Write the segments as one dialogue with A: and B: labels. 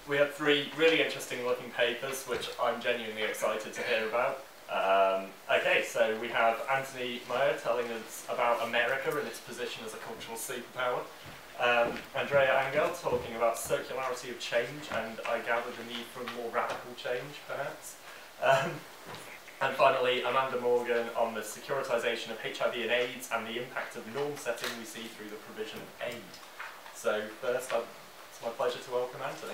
A: we had 3 really interesting looking papers, which I'm genuinely excited to hear about. Okay, so we have Anthony Maher telling us about America and its position as a cultural superpower. Andreea Anghel talking about circularity of change, and I gather the need for more radical change, perhaps. And finally, Amanda Moorghen on the securitization of HIV and AIDS and the impact of norm setting we see through the provision of aid. So first, it's my pleasure to welcome Anthony.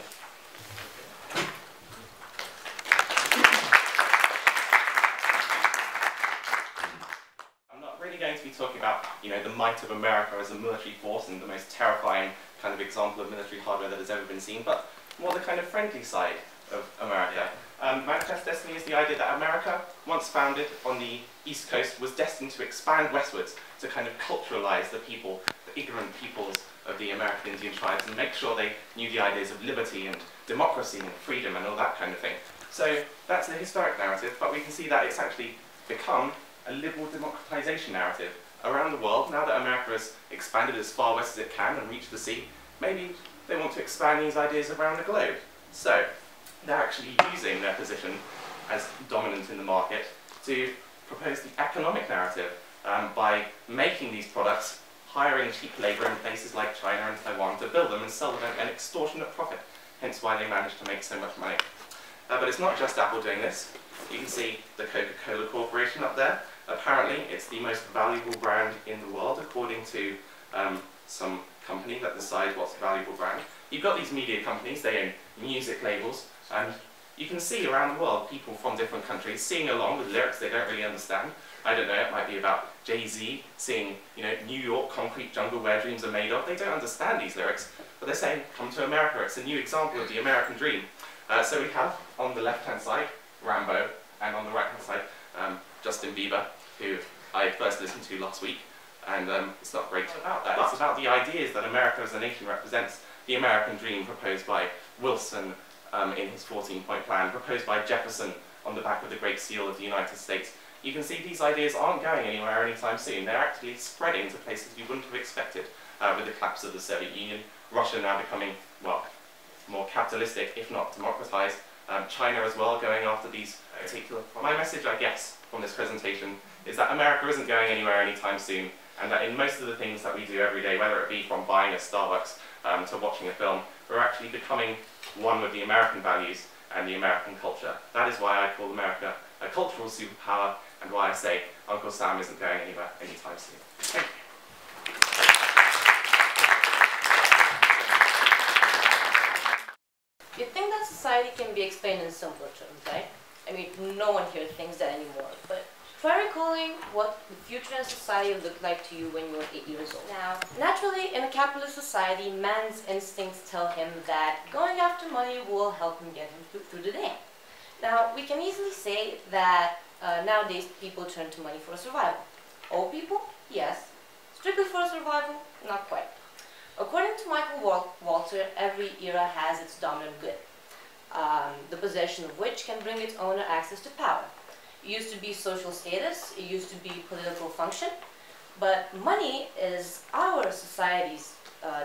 B: I'm not really going to be talking about, the might of America as a military force and the most terrifying kind of example of military hardware that has ever been seen, but more the kind of friendly side of America. Manifest Destiny is the idea that America, once founded on the East Coast, was destined to expand westwards to kind of culturalize the people, the ignorant peoples of the American Indian tribes, and make sure they knew the ideas of liberty and democracy and freedom and all that kind of thing. So that's the historic narrative, but we can see that it's actually become a liberal democratization narrative around the world. Now that America has expanded as far west as it can and reached the sea, maybe they want to expand these ideas around the globe. So they're actually using their position as dominant in the market to propose the economic narrative by making these products, hiring cheap labor in places like China and Taiwan to build them and sell them at an extortionate profit, hence why they managed to make so much money. But it's not just Apple doing this. You can see the Coca-Cola Corporation up there. Apparently, it's the most valuable brand in the world, according to some company that decides what's a valuable brand. You've got these media companies, they own music labels, and you can see around the world people from different countries singing along with lyrics they don't really understand. I don't know, it might be about Jay-Z singing, New York, concrete jungle where dreams are made of. They don't understand these lyrics, but they're saying, come to America. It's a new example of the American dream. So we have, on the left-hand side, Rambo, and on the right-hand side, Justin Bieber, who I first listened to last week. And it's not great about that. It's about the ideas that America as a nation represents, the American dream proposed by Wilson in his 14-point plan, proposed by Jefferson on the back of the Great Seal of the United States. You can see these ideas aren't going anywhere anytime soon. They're actually spreading to places you wouldn't have expected with the collapse of the Soviet Union. Russia now becoming, well, more capitalistic, if not democratized. China as well, going after these particular problems. My message, I guess, from this presentation is that America isn't going anywhere anytime soon, and that in most of the things that we do every day, whether it be from buying a Starbucks to watching a film, we're actually becoming one with the American values and the American culture. That is why I call America a cultural superpower, and why I say Uncle Sam isn't going anywhere anytime soon. Thank you.
C: You think that society can be explained in simpler terms, right? I mean, no one here thinks that anymore, but try recalling what the future in society looked like to you when you were 8 years old. Now, naturally, in a capitalist society, man's instincts tell him that going after money will help him get him through the day. Now, we can easily say that nowadays people turn to money for survival. Old people? Yes. Strictly for survival? Not quite. According to Michael Walter, every era has its dominant good, the possession of which can bring its owner access to power. It used to be social status, it used to be political function, but money is our society's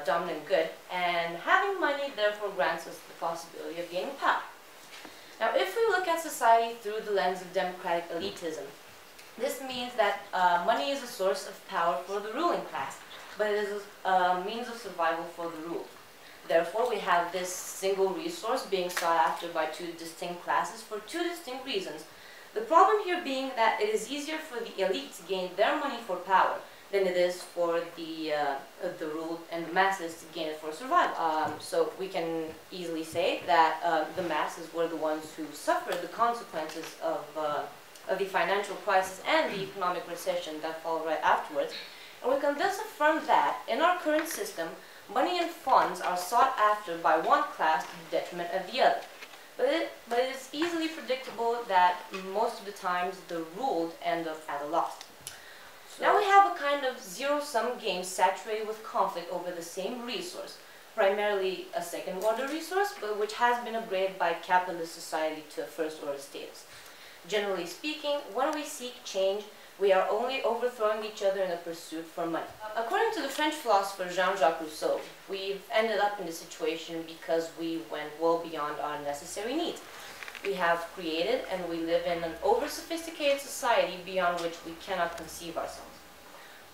C: dominant good, and having money therefore grants us the possibility of gaining power. Now, if we look at society through the lens of democratic elitism, this means that money is a source of power for the ruling class, but it is a means of survival for the ruled. Therefore, we have this single resource being sought after by 2 distinct classes for 2 distinct reasons. The problem here being that it is easier for the elite to gain their money for power than it is for the ruled and the masses to gain it for survival. So we can easily say that the masses were the ones who suffered the consequences of the financial crisis and the economic recession that followed right afterwards. And we can thus affirm that, in our current system, money and funds are sought after by one class to the detriment of the other. But it is easily predictable that most of the times the ruled end up at a loss. Now we have a kind of zero-sum game saturated with conflict over the same resource, primarily a second-order resource, but which has been upgraded by capitalist society to a first-order status. Generally speaking, when we seek change, We are only overthrowing each other in a pursuit for money. According to the French philosopher Jean-Jacques Rousseau, we've ended up in this situation because we went well beyond our necessary needs. We have created and we live in an over-sophisticated society beyond which we cannot conceive ourselves.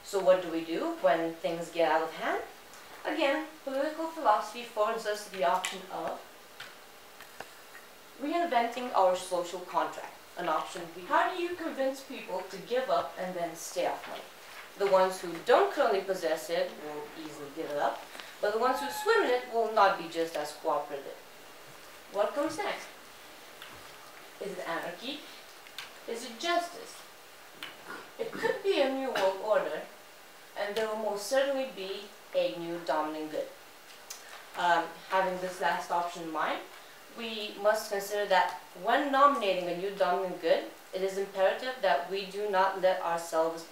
C: So what do we do when things get out of hand? Again, political philosophy forwards us to the option of reinventing our social contract, an option how do you convince people to give up and then stay off money? The ones who don't currently possess it will easily give it up, but the ones who swim in it will not be just as cooperative. What comes next? Is it anarchy? Is it justice? It could be a new world order, and there will most certainly be a new dominant good. Having this last option in mind, we must consider that when nominating a new dominant good, it is imperative that we do not let ourselves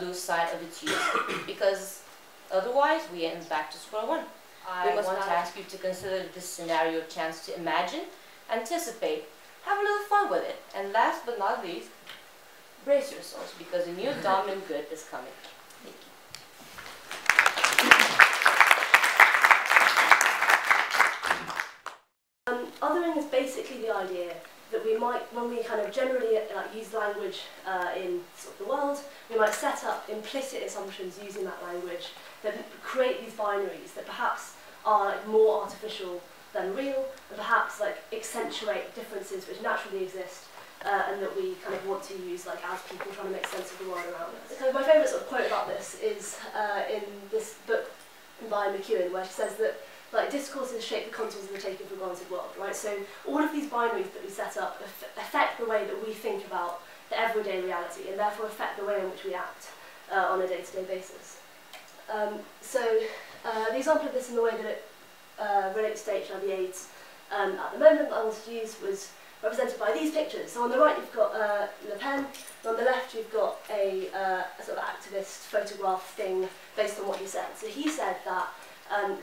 C: lose sight of its use, because otherwise we end back to square one. I want to ask you to consider this scenario a chance to imagine, anticipate, have a little fun with it, and last but not least, brace yourselves, because a new dominant good is coming. Thank you.
D: Othering is basically the idea that we might, when we kind of generally use language in sort of the world, we might set up implicit assumptions using that language that create these binaries that perhaps are more artificial than real, and perhaps accentuate differences which naturally exist, and that we kind of want to use as people trying to make sense of the world around us. So my favourite sort of quote about this is in this book by McEwen, where she says that discourses shape the contours of the taken for granted world, right? So all of these binaries that we set up affect the way that we think about the everyday reality, and therefore affect the way in which we act on a day-to-day basis. The example of this in the way that it relates to HIV/AIDS at the moment that I wanted to use was represented by these pictures. So on the right you've got Le Pen, and on the left you've got a sort of activist photograph thing based on what he said. So he said that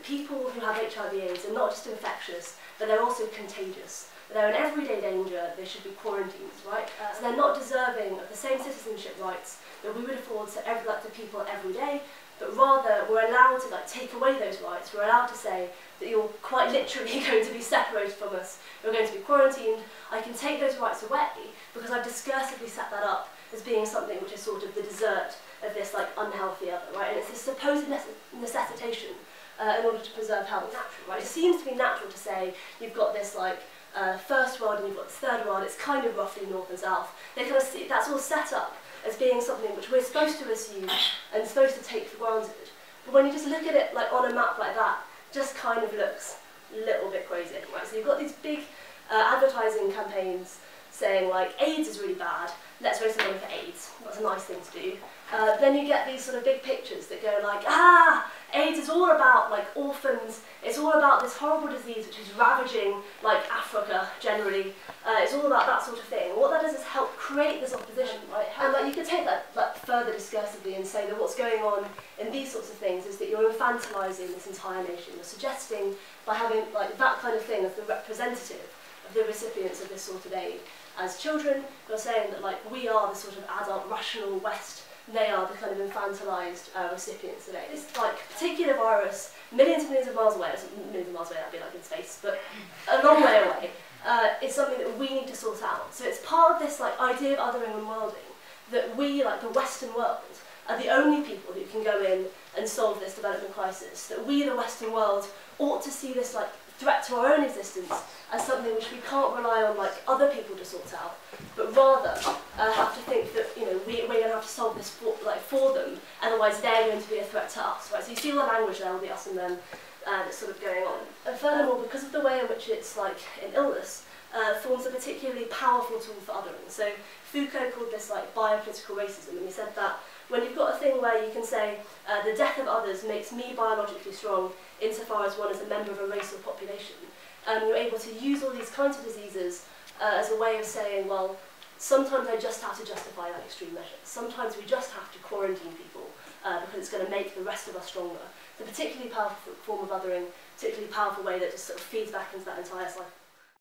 D: people who have HIV/AIDS are not just infectious, but they're also contagious. They're in everyday danger, they should be quarantined, right? So they're not deserving of the same citizenship rights that we would afford to people every day, but rather we're allowed to take away those rights. We're allowed to say that you're quite literally going to be separated from us, you're going to be quarantined. I can take those rights away because I've discursively set that up as being something which is sort of the dessert of this unhealthy other, right? And it's a supposed necessitation in order to preserve health, right? It seems to be natural to say you've got this first world and you've got this third world. It's kind of roughly north and south. They kind of see that's all set up as being something which we're supposed to assume and supposed to take for granted. But when you just look at it on a map like that, it just kind of looks a little bit crazy, right? So you've got these big advertising campaigns saying AIDS is really bad, let's raise some money for AIDS. That's a nice thing to do. Then you get these sort of big pictures that go AIDS is all about orphans, it's all about this horrible disease which is ravaging Africa generally, it's all about that sort of thing. And what that does is help create this opposition, right? And you could take that further discursively and say that what's going on in these sorts of things is that you're infantilizing this entire nation. You're suggesting by having that kind of thing as the representative of the recipients of this sort of aid as children, you're saying that we are the sort of adult rational West, they are the kind of infantilized recipients today. This particular virus, millions and millions of miles away, millions of miles away, that'd be in space, but a long way away, is something that we need to sort out. So it's part of this idea of othering and worlding, that we, the Western world, are the only people who can go in and solve this development crisis. That we, the Western world, ought to see this threat to our own existence as something which we can't rely on other people to sort out, but rather have to think that we're going to have to solve this for them, otherwise they're going to be a threat to us, right? So you see all the language there will be us and them that's sort of going on. And furthermore, because of the way in which it's in illness, forms a particularly powerful tool for othering. So Foucault called this biopolitical racism, and he said that when you've got a thing where you can say the death of others makes me biologically strong insofar as one is a member of a race or population, you're able to use all these kinds of diseases as a way of saying, well, sometimes I just have to justify that extreme measure. Sometimes we just have to quarantine people because it's going to make the rest of us stronger. It's a particularly powerful form of othering, particularly powerful way that just sort of feeds back into that entire cycle.